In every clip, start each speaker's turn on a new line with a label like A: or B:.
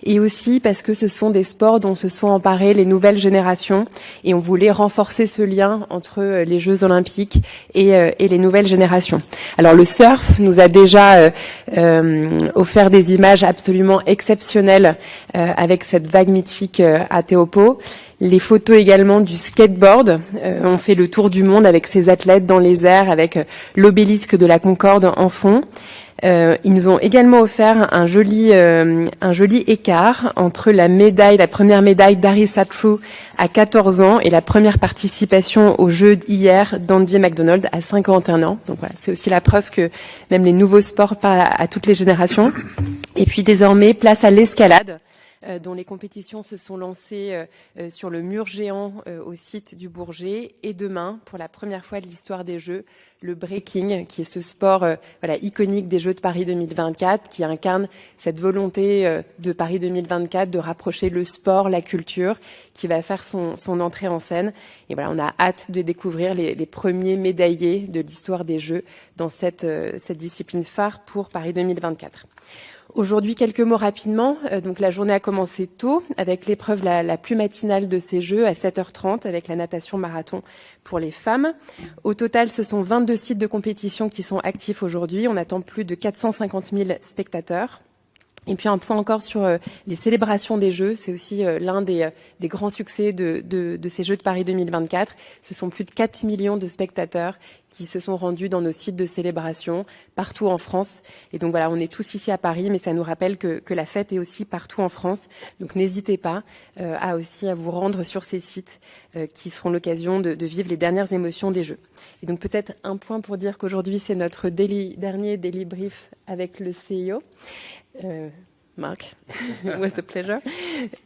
A: et aussi parce que ce sont des sports dont se sont emparées les nouvelles générations et on voulait renforcer ce lien entre les Jeux olympiques et les nouvelles générations. Alors le surf nous a déjà offert des images absolument exceptionnelles avec cette vague mythique à Teopo. Les photos également du skateboard. On fait le tour du monde avec ces athlètes dans les airs, avec l'obélisque de la Concorde en fond. Ils nous ont également offert un joli écart entre la première médaille d'Arisa True à 14 ans et la première participation aux Jeux d'hier d'Andy McDonald à 51 ans. Donc voilà, c'est aussi la preuve que même les nouveaux sports parlent à toutes les générations. Et puis désormais, place à l'escalade, dont les compétitions se sont lancées sur le mur géant au site du Bourget. Et demain, pour la première fois de l'histoire des Jeux, le breaking, qui est ce sport iconique des Jeux de Paris 2024, qui incarne cette volonté de Paris 2024 de rapprocher le sport, la culture, qui va faire son entrée en scène. Et voilà, on a hâte de découvrir les premiers médaillés de l'histoire des Jeux dans cette discipline phare pour Paris 2024. Aujourd'hui, quelques mots rapidement. Donc la journée a commencé tôt avec l'épreuve la plus matinale de ces Jeux à 7h30 avec la natation marathon pour les femmes. Au total, ce sont 22 sites de compétition qui sont actifs aujourd'hui. On attend plus de 450 000 spectateurs. Et puis un point encore sur les célébrations des Jeux, c'est aussi l'un des grands succès de ces Jeux de Paris 2024. Ce sont plus de 4 millions de spectateurs qui se sont rendus dans nos sites de célébration partout en France. Et donc voilà, on est tous ici à Paris, mais ça nous rappelle que la fête est aussi partout en France. Donc n'hésitez pas à vous rendre sur ces sites qui seront l'occasion de vivre les dernières émotions des Jeux. Et donc peut-être un point pour dire qu'aujourd'hui c'est notre dernier daily brief avec le CIO. Marc, it was a pleasure.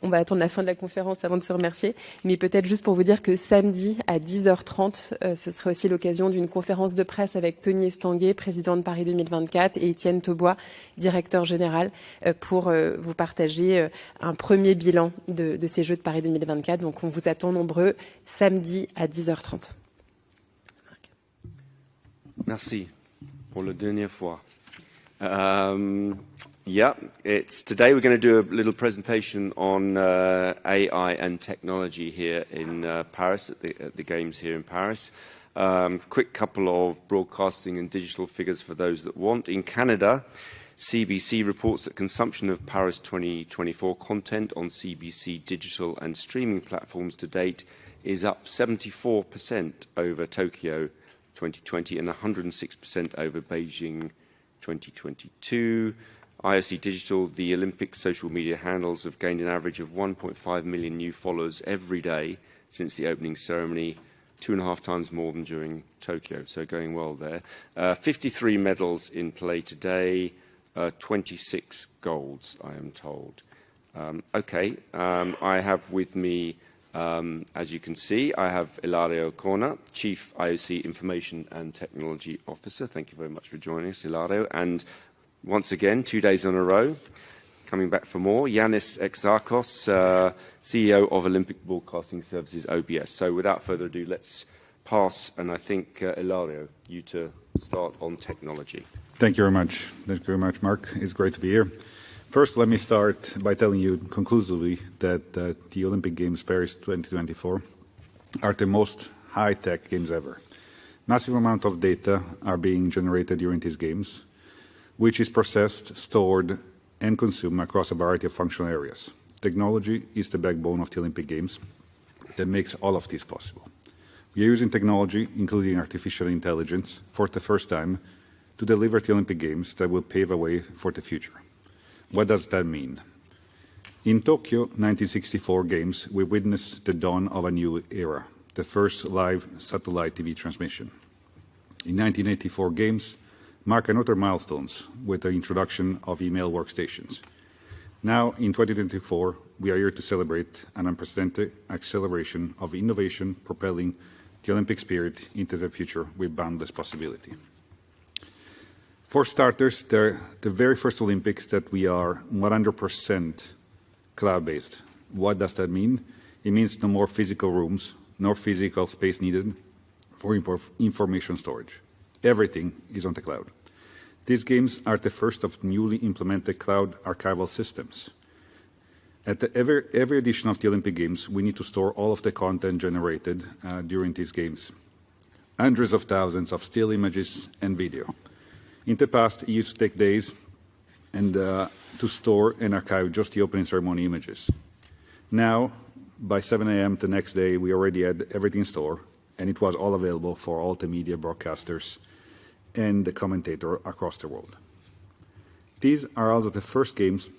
A: On va attendre la fin de la conférence avant de se remercier. Mais peut-être juste pour vous dire que samedi à 10h30, ce serait aussi l'occasion d'une conférence de presse avec Tony Estanguet, président de Paris 2024, et Étienne Taubois, directeur général, pour vous partager un premier bilan de ces Jeux de Paris 2024. Donc on vous attend nombreux samedi à 10h30.
B: Merci pour la dernière fois. Today we're going to do a little presentation on AI and technology here in Paris, at the Games here in Paris. Quick couple of broadcasting and digital figures for those that want. In Canada, CBC reports that consumption of Paris 2024 content on CBC digital and streaming platforms to date is up 74% over Tokyo 2020 and 106% over Beijing 2022. IOC Digital, the Olympic social media handles, have gained an average of 1.5 million new followers every day since the opening ceremony, 2.5 times more than during Tokyo, so going well there. 53 medals in play today, 26 golds, I am told. I have with me, as you can see, I have Ilario Corna, Chief IOC Information and Technology Officer. Thank you very much for joining us, Ilario. And once again, 2 days in a row, coming back for more, Yanis Exarchos, CEO of Olympic Broadcasting Services, OBS. So without further ado, let's pass, and I think, Ilario, you to start on technology.
C: Thank you very much. Thank you very much, Mark. It's great to be here. First, let me start by telling you conclusively that the Olympic Games Paris 2024 are the most high-tech games ever. Massive amount of data are being generated during these games, which is processed, stored, and consumed across a variety of functional areas. Technology is the backbone of the Olympic Games that makes all of this possible. We are using technology, including artificial intelligence, for the first time to deliver the Olympic Games that will pave a way for the future. What does that mean? In Tokyo 1964 Games, we witnessed the dawn of a new era, the first live satellite TV transmission. In 1984 Games, mark another milestones with the introduction of email workstations. Now, in 2024, we are here to celebrate an unprecedented acceleration of innovation propelling the Olympic spirit into the future with boundless possibility. For starters, the very first Olympics that we are 100% cloud-based. What does that mean? It means no more physical rooms, no physical space needed for information storage. Everything is on the cloud. These games are the first of newly implemented cloud archival systems. At every edition of the Olympic Games, we need to store all of the content generated during these games. Hundreds of thousands of still images and video. In the past, it used to take days and to store and archive just the opening ceremony images. Now, by 7 a.m. the next day, we already had everything stored, and it was all available for all the media broadcasters and the commentator across the world. These are also the first games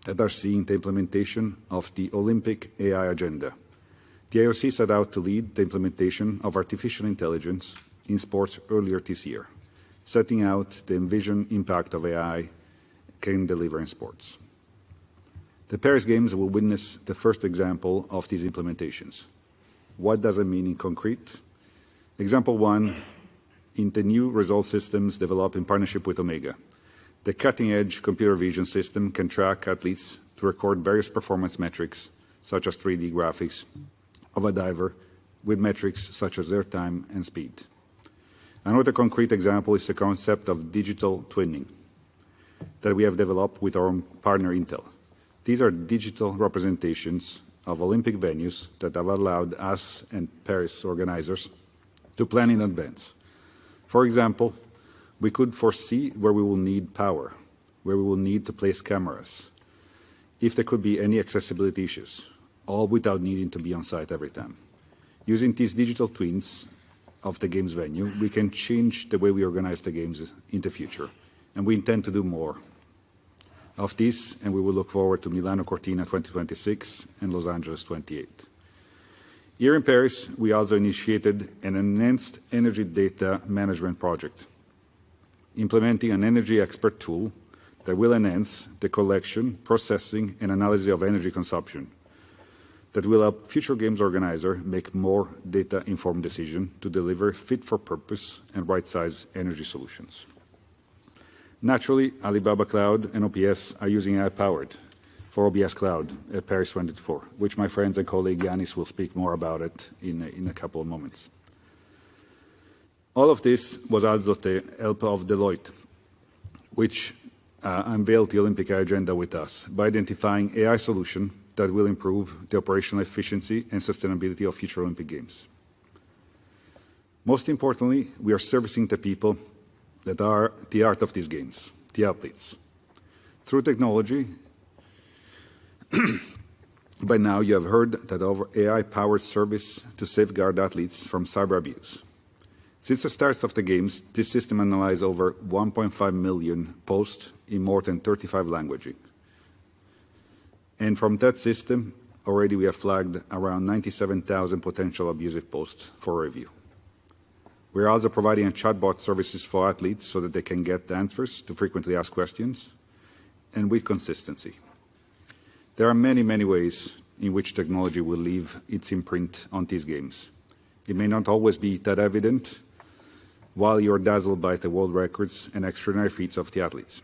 C: that are seeing the implementation of the Olympic AI agenda. The IOC set out to lead the implementation of artificial intelligence in sports earlier this year, setting out the envisioned impact of AI can deliver in sports. The Paris Games will witness the first example of these implementations. What does it mean in concrete? Example one, in the new result systems developed in partnership with Omega. The cutting-edge computer vision system can track athletes to record various performance metrics, such as 3D graphics of a diver, with metrics such as their time and speed. Another concrete example is the concept of digital twinning that we have developed with our own partner Intel. These are digital representations of Olympic venues that have allowed us and Paris organizers to plan in advance. For example, we could foresee where we will need power, where we will need to place cameras, if there could be any accessibility issues, all without needing to be on site every time. Using these digital twins of the games venue, we can change the way we organize the games in the future, and we intend to do more of this, and we will look forward to Milano Cortina 2026 and Los Angeles 28. Here in Paris, we also initiated an enhanced energy data management project, implementing an energy expert tool that will enhance the collection, processing, and analysis of energy consumption, that will help future games organizers make more data-informed decisions to deliver fit-for-purpose and right-size energy solutions. Naturally, Alibaba Cloud and OBS are using AI-powered for OBS Cloud at Paris 2024, which my friends and colleague Yanis will speak more about it in a couple of moments. All of this was also the help of Deloitte, which unveiled the Olympic agenda with us by identifying AI solutions that will improve the operational efficiency and sustainability of future Olympic Games. Most importantly, we are servicing the people that are the heart of these games, the athletes. Through technology, by now you have heard that our AI-powered service to safeguard athletes from cyber abuse. Since the start of the Games, this system analyzed over 1.5 million posts in more than 35 languages. And from that system, already we have flagged around 97,000 potential abusive posts for review. We are also providing a chatbot services for athletes so that they can get answers to frequently asked questions, and with consistency. There are many, many ways in which technology will leave its imprint on these games. It may not always be that evident, while you are dazzled by the world records and extraordinary feats of the athletes.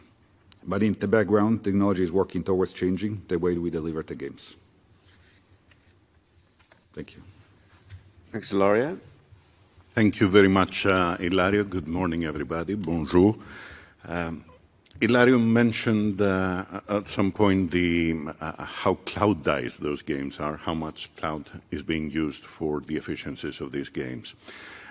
C: But in the background, technology is working towards changing the way we deliver the games. Thank you.
B: Thanks, Ilario.
D: Thank you very much, Ilario. Good morning, everybody. Bonjour. Ilario mentioned at some point how cloudized those games are, how much cloud is being used for the efficiencies of these games.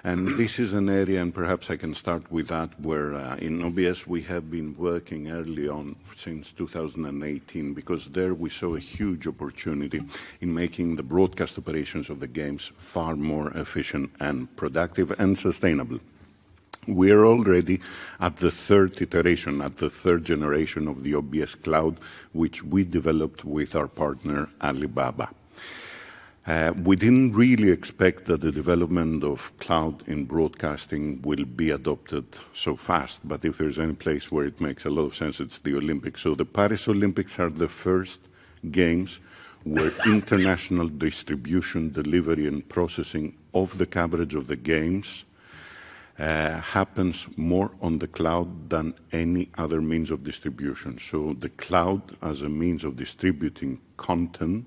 D: And this is an area, and perhaps I can start with that, where in OBS we have been working early on since 2018, because there we saw a huge opportunity in making the broadcast operations of the games far more efficient and productive and sustainable. We are already at the third iteration, at the third generation of the OBS Cloud, which we developed with our partner Alibaba. We didn't really expect that the development of cloud in broadcasting will be adopted so fast, but if there's any place where it makes a lot of sense, it's the Olympics. So the Paris Olympics are the first games where international distribution, delivery, and processing of the coverage of the games happens more on the cloud than any other means of distribution. So the cloud as a means of distributing content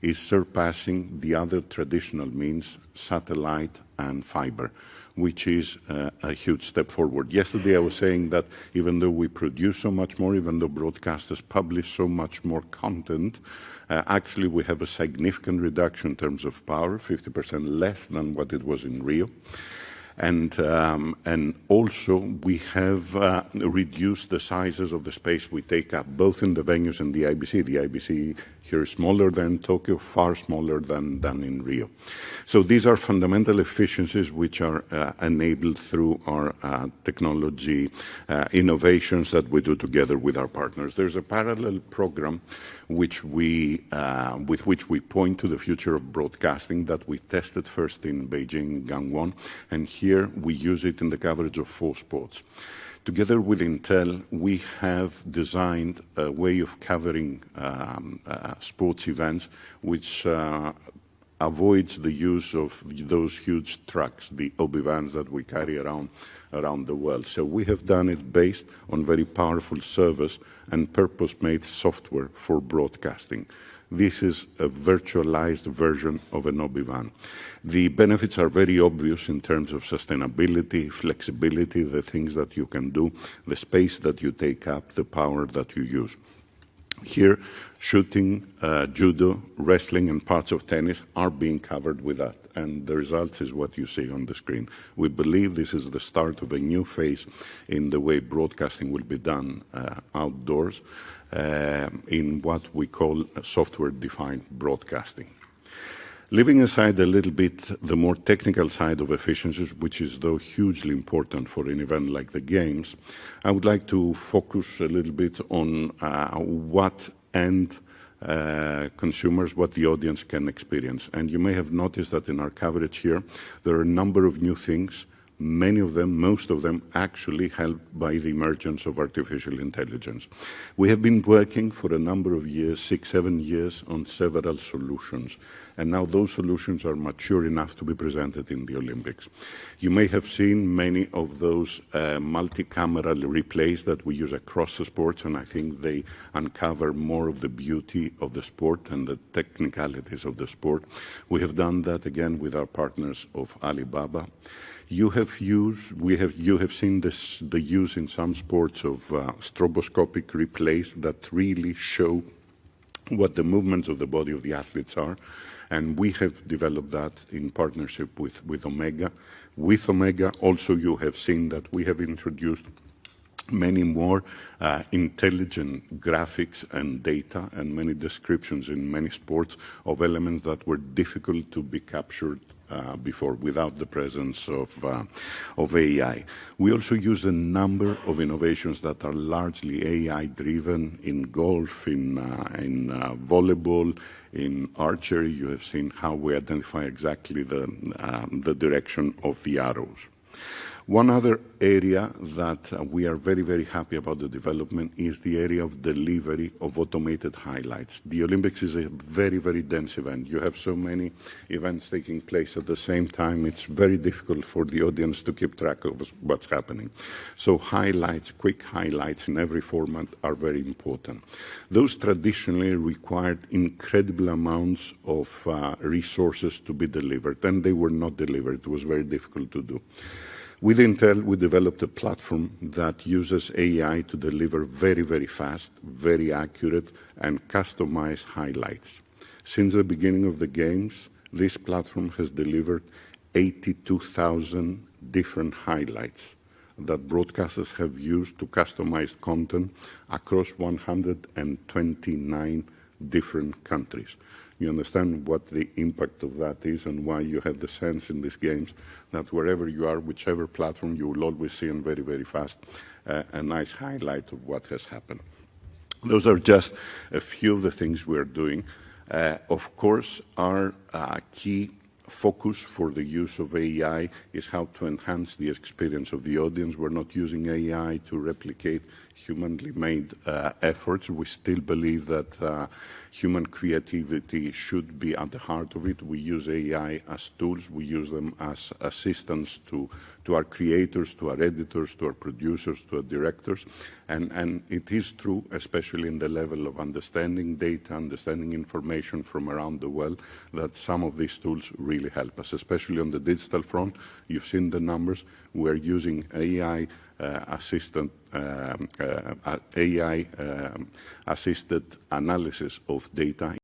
D: is surpassing the other traditional means, satellite and fiber, which is a huge step forward. Yesterday I was saying that even though we produce so much more, even though broadcasters publish so much more content, actually we have a significant reduction in terms of power, 50% less than what it was in Rio. And also we have reduced the sizes of the space we take up, both in the venues and the IBC. The IBC here is smaller than Tokyo, far smaller than in Rio. So these are fundamental efficiencies which are enabled through our technology innovations that we do together with our partners. There's a parallel program with which we point to the future of broadcasting that we tested first in Beijing, Gangwon, and here we use it in the coverage of 4 sports. Together with Intel, we have designed a way of covering sports events which avoids the use of those huge trucks, the obi-vans that we carry around the world. So we have done it based on very powerful servers and purpose-made software for broadcasting. This is a virtualized version of an obi-van. The benefits are very obvious in terms of sustainability, flexibility, the things that you can do, the space that you take up, the power that you use. Here, shooting, judo, wrestling, and parts of tennis are being covered with that, and the results is what you see on the screen. We believe this is the start of a new phase in the way broadcasting will be done outdoors, in what we call software-defined broadcasting. Leaving aside a little bit the more technical side of efficiencies, which is though hugely important for an event like the Games, I would like to focus a little bit on what end consumers, what the audience can experience. And you may have noticed that in our coverage here, there are a number of new things, many of them, most of them, actually helped by the emergence of artificial intelligence. We have been working for a number of years, 6-7 years, on several solutions, and now those solutions are mature enough to be presented in the Olympics. You may have seen many of those multi-camera replays that we use across the sports, and I think they uncover more of the beauty of the sport and the technicalities of the sport. We have done that again with our partners of Alibaba. You have seen the use in some sports of stroboscopic replays that really show what the movements of the body of the athletes are, and we have developed that in partnership with Omega. With Omega, also you have seen that we have introduced many more intelligent graphics and data and many descriptions in many sports of elements that were difficult to be captured before without the presence of AI. We also use a number of innovations that are largely AI-driven in golf, in volleyball, in archery. You have seen how we identify exactly the direction of the arrows. One other area that we are very, very happy about the development is the area of delivery of automated highlights. The Olympics is a very, very dense event. You have so many events taking place at the same time. It's very difficult for the audience to keep track of what's happening. So highlights, quick highlights in every format are very important. Those traditionally required incredible amounts of resources to be delivered, and they were not delivered. It was very difficult to do. With Intel, we developed a platform that uses AI to deliver very, very fast, very accurate, and customized highlights. Since the beginning of the Games, this platform has delivered 82,000 different highlights that broadcasters have used to customize content across 129 different countries. You understand what the impact of that is and why you have the sense in these Games that wherever you are, whichever platform, you will always see in very, very fast a nice highlight of what has happened. Those are just a few of the things we're doing. Of course, our key focus for the use of AI is how to enhance the experience of the audience. We're not using AI to replicate humanly made efforts. We still believe that human creativity should be at the heart of it. We use AI as tools. We use them as assistants to our creators, to our editors, to our producers, to our directors. And it is true, especially in the level of understanding data, understanding information from around the world, that some of these tools really help us, especially on the digital front. You've seen the numbers. We're using AI assisted analysis of data.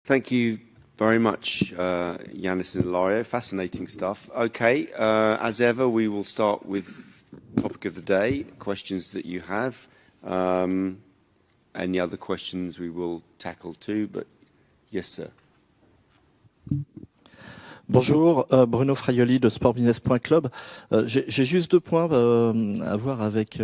B: Thank you very much, Yanis and Ilario. Fascinating stuff. Okay, as ever, we will start with topic of the day, questions that you have. Any other questions we will tackle too, but yes, sir.
E: Bonjour, Bruno Fraioli de sportbusiness.club. J'ai juste 2 points à voir avec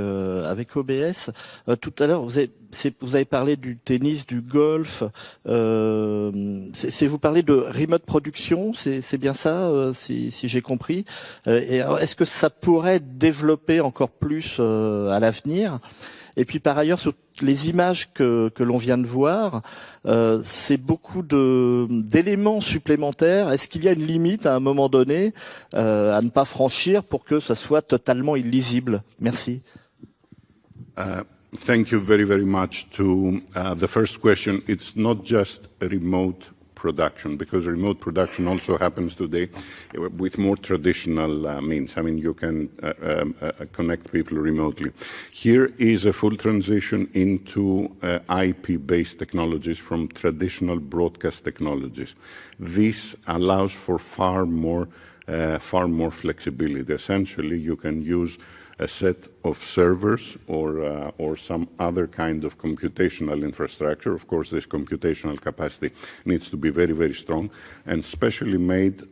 E: OBS. Tout à l'heure, vous avez parlé du tennis, du golf. Vous parlez de remote production, c'est bien ça, si j'ai compris. Et est-ce que ça pourrait développer encore plus à l'avenir? Et puis par ailleurs, sur les images que l'on vient de voir, c'est beaucoup d'éléments supplémentaires. Est-ce qu'il y a une limite à un moment donné à ne pas franchir pour que ça soit totalement illisible? Merci.
D: Thank you very, very much. To the first question, it's not just a remote production, because remote production also happens today with more traditional means. I mean, you can connect people remotely. Here is a full transition into IP-based technologies from traditional broadcast technologies. This allows for far more flexibility. Essentially, you can use a set of servers or some other kind of computational infrastructure. Of course, this computational capacity needs to be very, very strong, and specially made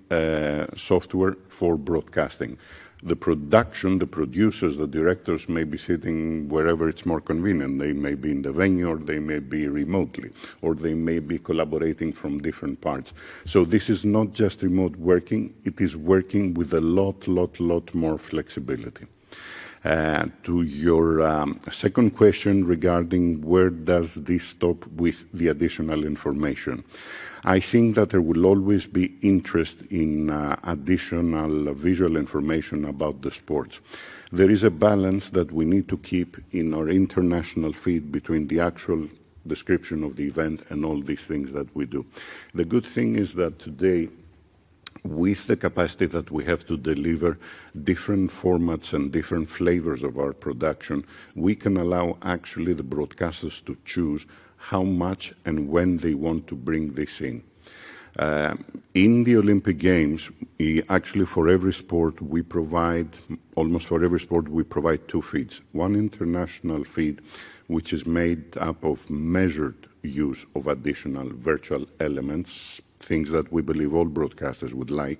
D: software for broadcasting. The production, the producers, the directors may be sitting wherever it's more convenient. They may be in the venue, or they may be remotely, or they may be collaborating from different parts. So this is not just remote working, it is working with a lot more flexibility. To your second question regarding where does this stop with the additional information, I think that there will always be interest in additional visual information about the sports. There is a balance that we need to keep in our international feed between the actual description of the event and all these things that we do. The good thing is that today, with the capacity that we have to deliver different formats and different flavors of our production, we can allow actually the broadcasters to choose how much and when they want to bring this in. In the Olympic Games, actually for every sport we provide, almost for every sport we provide 2 feeds. One international feed, which is made up of measured use of additional virtual elements, things that we believe all broadcasters would like.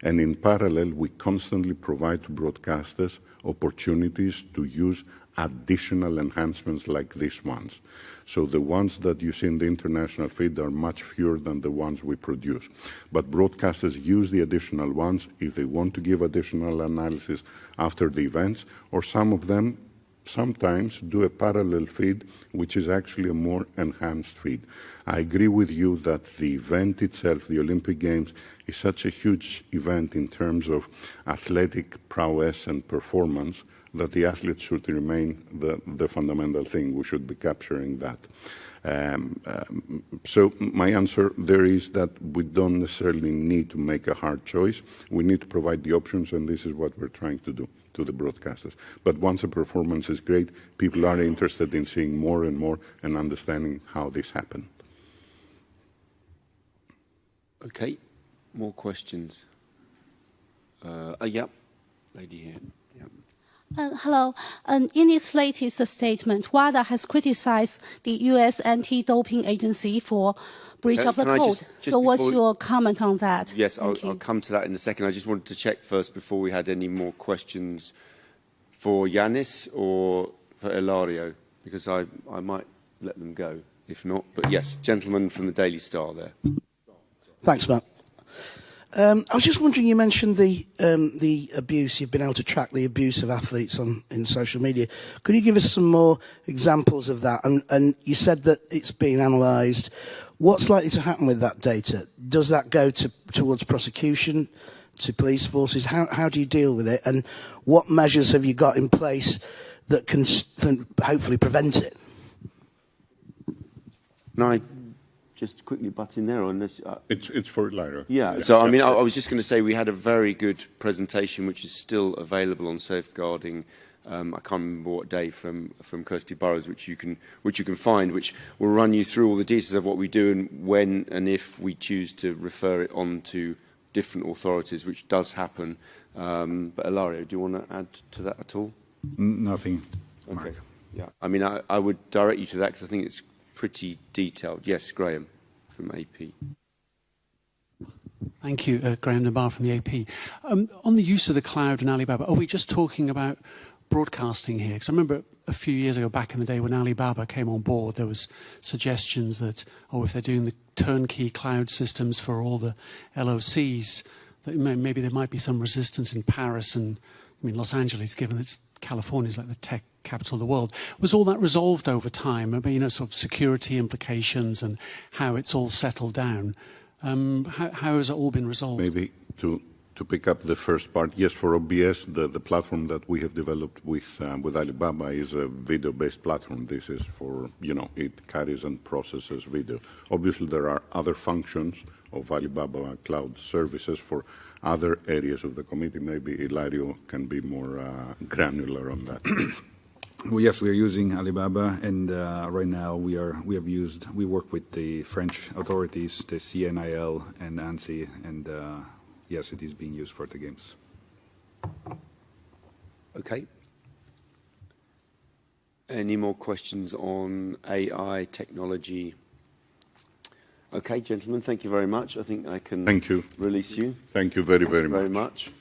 D: And in parallel, we constantly provide to broadcasters opportunities to use additional enhancements like these ones. So the ones that you see in the international feed are much fewer than the ones we produce. But broadcasters use the additional ones if they want to give additional analysis after the events, or some of them sometimes do a parallel feed, which is actually a more enhanced feed. I agree with you that the event itself, the Olympic Games, is such a huge event in terms of athletic prowess and performance that the athletes should remain the fundamental thing. We should be capturing that. So my answer there is that we don't necessarily need to make a hard choice. We need to provide the options, and this is what we're trying to do to the broadcasters. But once a performance is great, people are interested in seeing more and more and understanding how this happened.
B: Okay, more questions. Yeah, lady here. Yeah.
F: Hello. In its latest statement, WADA has criticized the U.S. anti-doping agency for breach of the code. So what's your comment on that?
B: Yes, I'll come to that in a second. I just wanted to check first before we had any more questions for Yanis or for Ilario, because I might let them go if not. But yes, gentleman from the Daily Star there.
G: Thanks, Matt. I was just wondering, you mentioned the abuse, you've been able to track the abuse of athletes in social media. Could you give us some more examples of that? And you said that it's being analysed. What's likely to happen with that data? Does that go towards prosecution, to police forces? How do you deal with it? And what measures have you got in place that can hopefully prevent it?
B: No, I just quickly butt in there on this.
D: It's for Lyra.
B: Yeah, so I mean, I was just going to say we had a very good presentation which is still available on safeguarding. I can't remember what day from Kirsty Burrows, which you can find, which will run you through all the details of what we do and when and if we choose to refer it on to different authorities, which does happen. But Ilario, do you want to add to that at all?
C: Nothing. Mark.
B: Okay. Yeah, I mean, I would direct you to that because I think it's pretty detailed. Yes, Graham from AP.
H: Thank you, Graham Nabar from the AP. On the use of the cloud and Alibaba, are we just talking about broadcasting here? Because I remember a few years ago, back in the day when Alibaba came on board, there was suggestions that, if they're doing the turnkey cloud systems for all the LOCs, that maybe there might be some resistance in Paris and, Los Angeles, given it's California's like the tech capital of the world. Was all that resolved over time? Sort of security implications and how it's all settled down. How has it all been resolved?
D: Maybe to pick up the first part, yes, for OBS, the platform that we have developed with Alibaba is a video-based platform. This is for, it carries and processes video. Obviously, there are other functions of Alibaba cloud services for other areas of the committee. Maybe Ilario can be more granular on that.
C: Well, yes, we are using Alibaba, and right now we work with the French authorities, the CNIL and ANSI, and yes, it is being used for the games.
B: Okay. Any more questions on AI technology? Okay, gentlemen, thank you very much. I think I can release you.
D: Thank you very, very much.
B: Very much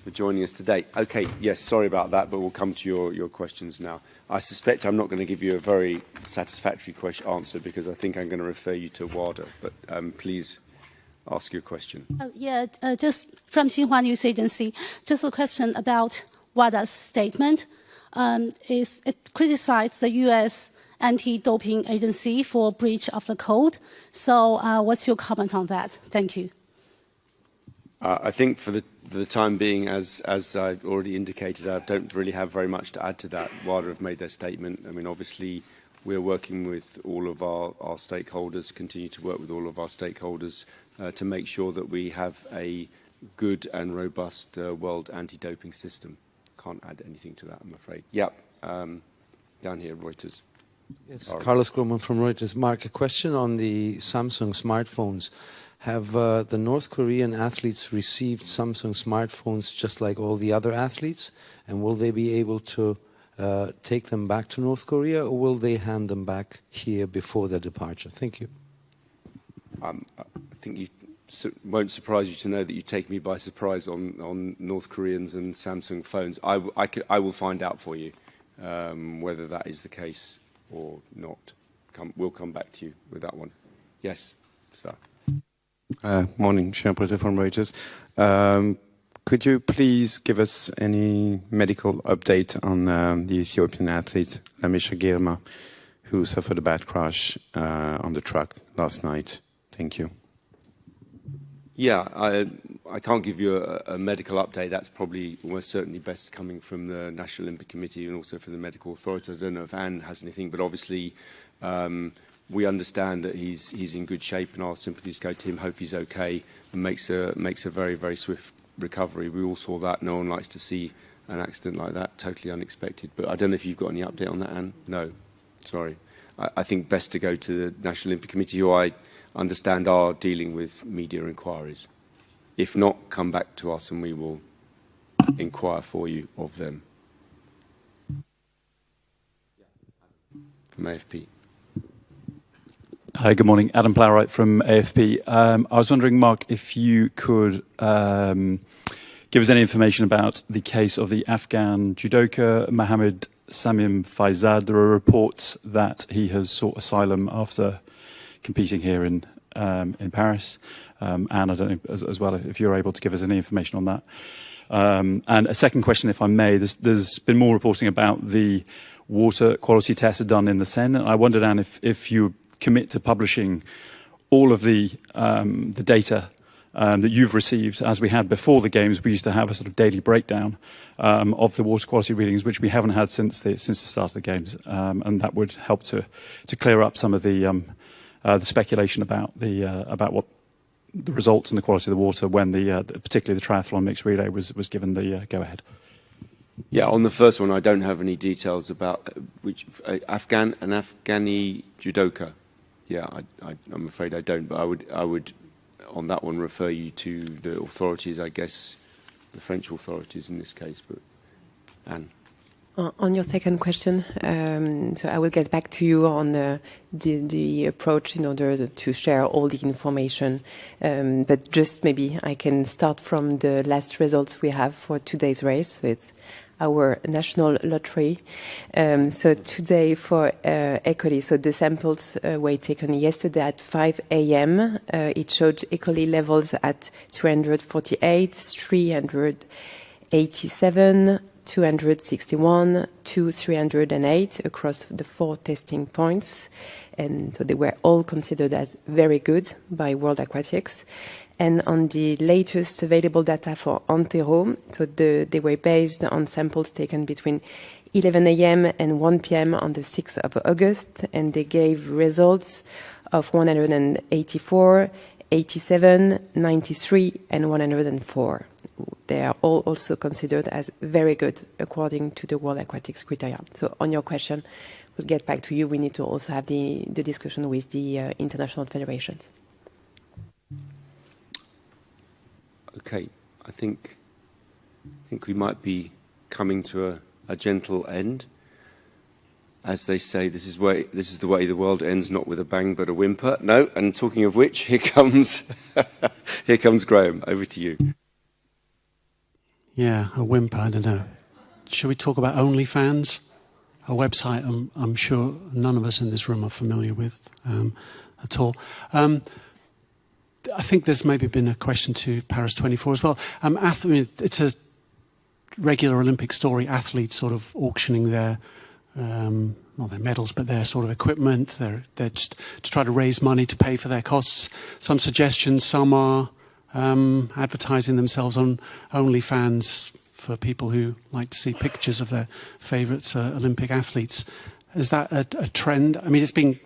B: for joining us today. Okay, yes, sorry about that, but we'll come to your questions now. I suspect I'm not going to give you a very satisfactory answer because I think I'm going to refer you to WADA, but please ask your question.
F: Just from Xinhua News Agency, just a question about WADA's statement. It criticized the U.S. anti-doping agency for breach of the code. So what's your comment on that? Thank you.
B: I think for the time being, as I've already indicated, I don't really have very much to add to that. WADA have made their statement. I mean, obviously, we're working with all of our stakeholders, continue to work with all of our stakeholders to make sure that we have a good and robust world anti-doping system. Can't add anything to that, I'm afraid. Yeah, down here, Reuters.
I: Yes, Carlos Groman from Reuters. Mark, a question on the Samsung smartphones. Have the North Korean athletes received Samsung smartphones just like all the other athletes? And will they be able to take them back to North Korea, or will they hand them back here before their departure? Thank you.
B: I think won't surprise you to know that you take me by surprise on North Koreans and Samsung phones. I will find out for you whether that is the case or not. We'll come back to you with that one. Yes, sir.
J: Morning, Sean Potter from Reuters. Could you please give us any medical update on the Ethiopian athlete, Lamisha Girma, who suffered a bad crash on the track last night? Thank you.
B: Yeah, I can't give you a medical update. That's probably almost certainly best coming from the National Olympic Committee and also from the medical authorities. I don't know if Anne has anything, but obviously we understand that he's in good shape, and our sympathies go to him. Hope he's okay and makes a very, very swift recovery. We all saw that. No one likes to see an accident like that, totally unexpected. But I don't know if you've got any update on that, Anne. No, sorry. I think best to go to the National Olympic Committee, who I understand are dealing with media inquiries. If not, come back to us and we will inquire for you of them. From AFP.
K: Hi, good morning. Adam Plowright from AFP. I was wondering, Mark, if you could give us any information about the case of the Afghan judoka Mohammed Samim Faizad. There are reports that he has sought asylum after competing here in Paris. And I don't know as well if you're able to give us any information on that. And a second question, if I may, there's been more reporting about the water quality tests done in the Seine. I wondered, Anne, if you commit to publishing all of the data that you've received, as we had before the games. We used to have a sort of daily breakdown of the water quality readings, which we haven't had since the start of the games, and that would help to clear up some of the speculation about what the results and the quality of the water when particularly the triathlon mixed relay was given the go ahead.
B: Yeah, on the first one, I don't have any details about which Afghani judoka. Yeah, I'm afraid I don't, but I would on that one refer you to the authorities, I guess, the French authorities in this case. But Anne.
A: On your second question, so I will get back to you on the approach in order to share all the information. But just maybe I can start from the last results we have for today's race. So it's our national lottery. So today for E. so the samples were taken yesterday at 5 a.m. It showed E. coli levels at 248, 387, 261 to 308 across the 4 testing points. And so they were all considered as very good by World Aquatics. And on the latest available data for Antero, so they were based on samples taken between 11 a.m. and 1 p.m. on the 6th of August, and they gave results of 184, 87, 93, and 104. They are all also considered as very good according to the World Aquatics criteria. So on your question, we'll get back to you. We need to also have the discussion with the international federations.
B: Okay, I think we might be coming to a gentle end. As they say, this is the way the world ends, not with a bang but a whimper. No, and talking of which, here comes Graham. Over to you.
H: Yeah, a whimper, I don't know. Should we talk about OnlyFans? A website I'm sure none of us in this room are familiar with at all. I think there's maybe been a question to Paris 24 as well. It's a regular Olympic story, athletes sort of auctioning their, not their medals, but their sort of equipment. They're just to try to raise money to pay for their costs. Some suggestions, some are advertising themselves on OnlyFans for people who like to see pictures of their favourite Olympic athletes. Is that a trend? I mean, it's been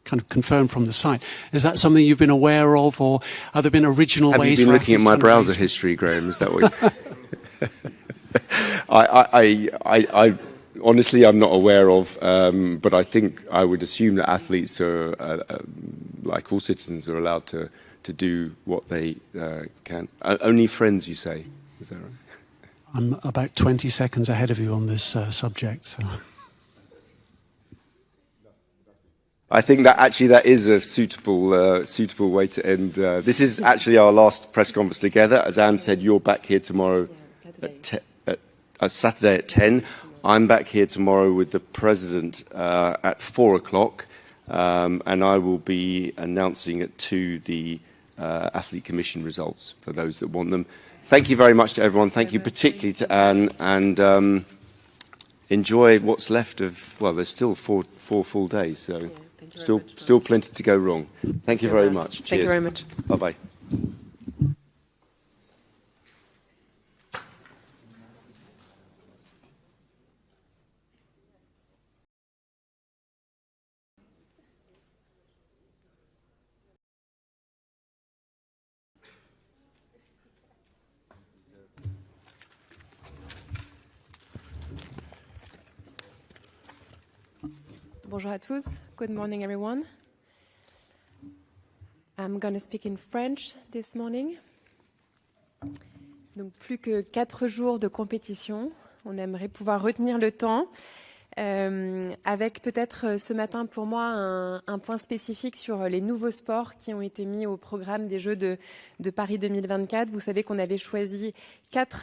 H: kind of confirmed from the site. Is that something you've been aware of, or have there been original ways?
B: Have you been looking at my browser history, Graham? Is that what? I honestly, I'm not aware of, but I think I would assume that athletes are, like all citizens, are allowed to do what they can. Only friends, you say? Is that right?
H: I'm about 20 seconds ahead of you on this subject. So.
B: I think that is a suitable way to end. This is actually our last press conference together. As Anne said, you're back here tomorrow at Saturday at 10. I'm back here tomorrow with the President at 4 o'clock, and I will be announcing at 2 the Athlete Commission results for those that want them. Thank you very much to everyone. Thank you particularly to Anne, and enjoy what's left of, well, there's still four full days, so still plenty to go wrong. Thank you very much. Cheers.
A: Thank you very much.
B: Bye-bye.
A: Bonjour à tous. Good morning, everyone. I'm going to speak in French this morning. Donc, plus que 4 jours de compétition. On aimerait pouvoir retenir le temps. Avec peut-être ce matin pour moi un point spécifique sur les nouveaux sports qui ont été mis au programme des Jeux de Paris 2024. Vous savez qu'on avait choisi 4